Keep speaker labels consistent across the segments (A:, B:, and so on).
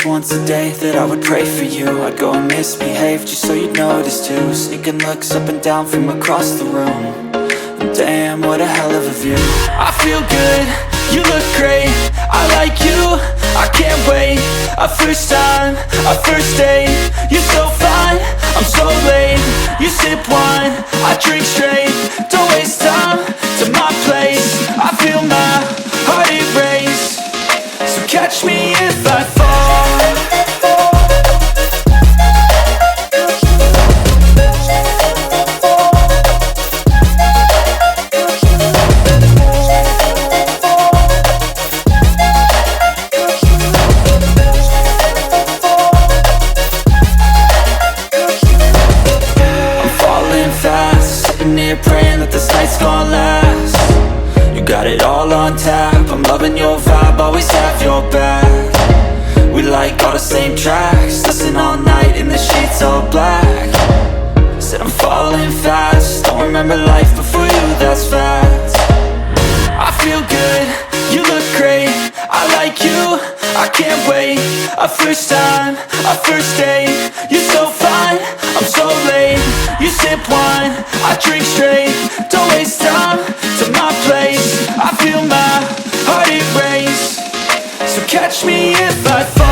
A: was once a day that I would pray for you. I'd go and misbehave just so you'd notice too. Sneaking looks up and down from across the room. And damn, what a hell of a view. I feel good, you look great, I like you, I can't wait. A first time, a first date, you're so fine, I'm so late. You sip wine, I drink straight, don't waste time to my place. I feel my heart erase, so catch me if I fall. Praying that this night's gonna last. You got it all on tap, I'm loving your vibe, always have your back. We like all the same tracks, listen all night in the sheets all black. Said I'm falling fast, don't remember life before you, that's fact. I feel good, you look great, I like you, I can't wait. A first time, a first date, you're so fine, I'm so late. You sip wine, I drink straight, don't waste time to my place. I feel my heart erase, so catch me if I fall.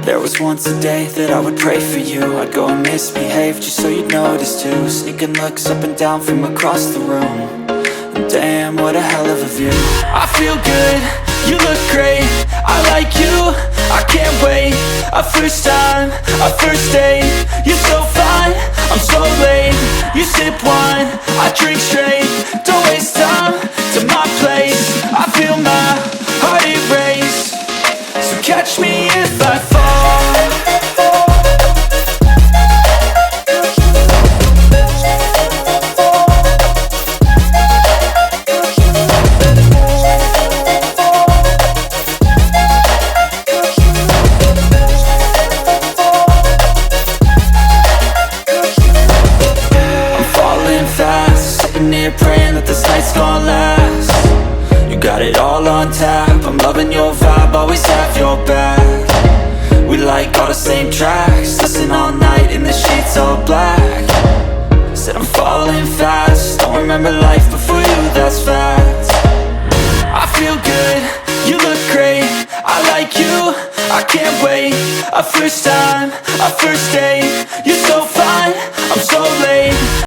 A: There was once a day that I would pray for you. I'd go and misbehave just so you'd notice too. Sneaking looks up and down from across the room. And damn, what a hell of a view. I feel good, you look great, I like you, I can't wait. A first time, a first date, you're so fine, I'm so late. You sip wine, I drink straight, don't waste time to my place. I feel my heart erase, so catch me if I fall. Praying that this night's gonna last. You got it all on tap, I'm loving your vibe, always have your back. We like all the same tracks, listen all night in the sheets all black. Said I'm falling fast, don't remember life before you, that's fact. I feel good, you look great, I like you, I can't wait. A first time, a first date, you're so